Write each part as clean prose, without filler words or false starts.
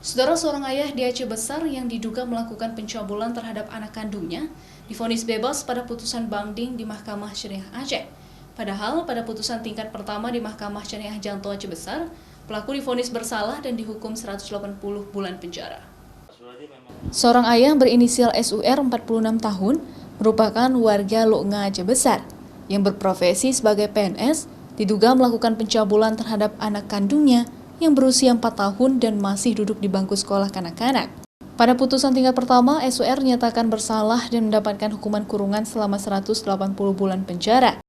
Saudara, seorang ayah di Aceh Besar yang diduga melakukan pencabulan terhadap anak kandungnya divonis bebas pada putusan banding di Mahkamah Syariah Aceh. Padahal pada putusan tingkat pertama di Mahkamah Syariah Janto Aceh Besar, pelaku divonis bersalah dan dihukum 180 bulan penjara. Seorang ayah berinisial SUR 46 tahun merupakan warga Loknga Aceh Besar yang berprofesi sebagai PNS diduga melakukan pencabulan terhadap anak kandungnya yang berusia 4 tahun dan masih duduk di bangku sekolah kanak-kanak. Pada putusan tingkat pertama, SUR nyatakan bersalah dan mendapatkan hukuman kurungan selama 180 bulan penjara.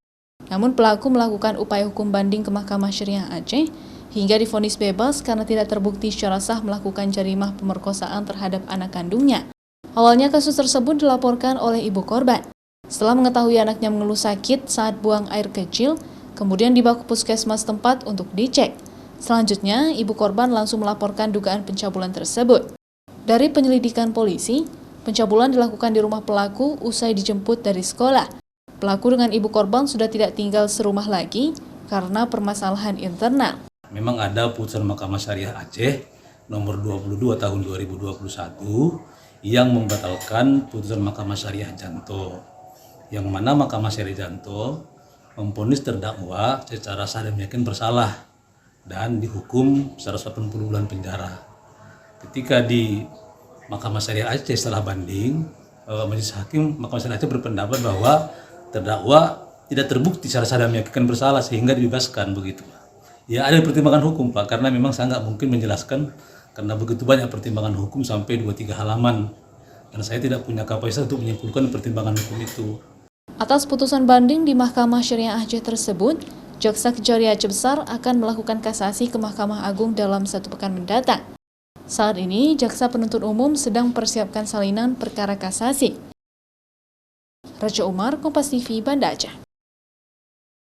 Namun pelaku melakukan upaya hukum banding ke Mahkamah Syariah Aceh hingga divonis bebas karena tidak terbukti secara sah melakukan jarimah pemerkosaan terhadap anak kandungnya. Awalnya kasus tersebut dilaporkan oleh ibu korban. Setelah mengetahui anaknya mengeluh sakit saat buang air kecil, kemudian dibawa ke puskesmas tempat untuk dicek. Selanjutnya, ibu korban langsung melaporkan dugaan pencabulan tersebut. Dari penyelidikan polisi, pencabulan dilakukan di rumah pelaku usai dijemput dari sekolah. Pelaku dengan ibu korban sudah tidak tinggal serumah lagi karena permasalahan internal. Memang ada putusan Mahkamah Syariah Aceh nomor 22 tahun 2021 yang membatalkan putusan Mahkamah Syariah Janto, yang mana Mahkamah Syariah Janto memvonis terdakwa secara sah dan yakin bersalah dan dihukum 180 bulan penjara. Ketika di Mahkamah Syariah Aceh setelah banding, majelis hakim Mahkamah Syariah Aceh berpendapat bahwa terdakwa tidak terbukti secara sah dan meyakinkan bersalah sehingga dibebaskan begitu. Ya, ada pertimbangan hukum, Pak, karena memang saya nggak mungkin menjelaskan karena begitu banyak pertimbangan hukum sampai 2-3 halaman. Dan saya tidak punya kapasitas untuk menyimpulkan pertimbangan hukum itu. Atas putusan banding di Mahkamah Syariah Aceh tersebut, Jaksa Kejari Aceh Besar akan melakukan kasasi ke Mahkamah Agung dalam 1 pekan mendatang. Saat ini, Jaksa Penuntut Umum sedang mempersiapkan salinan perkara kasasi. Raja Umar, Kompas TV, Banda Aceh.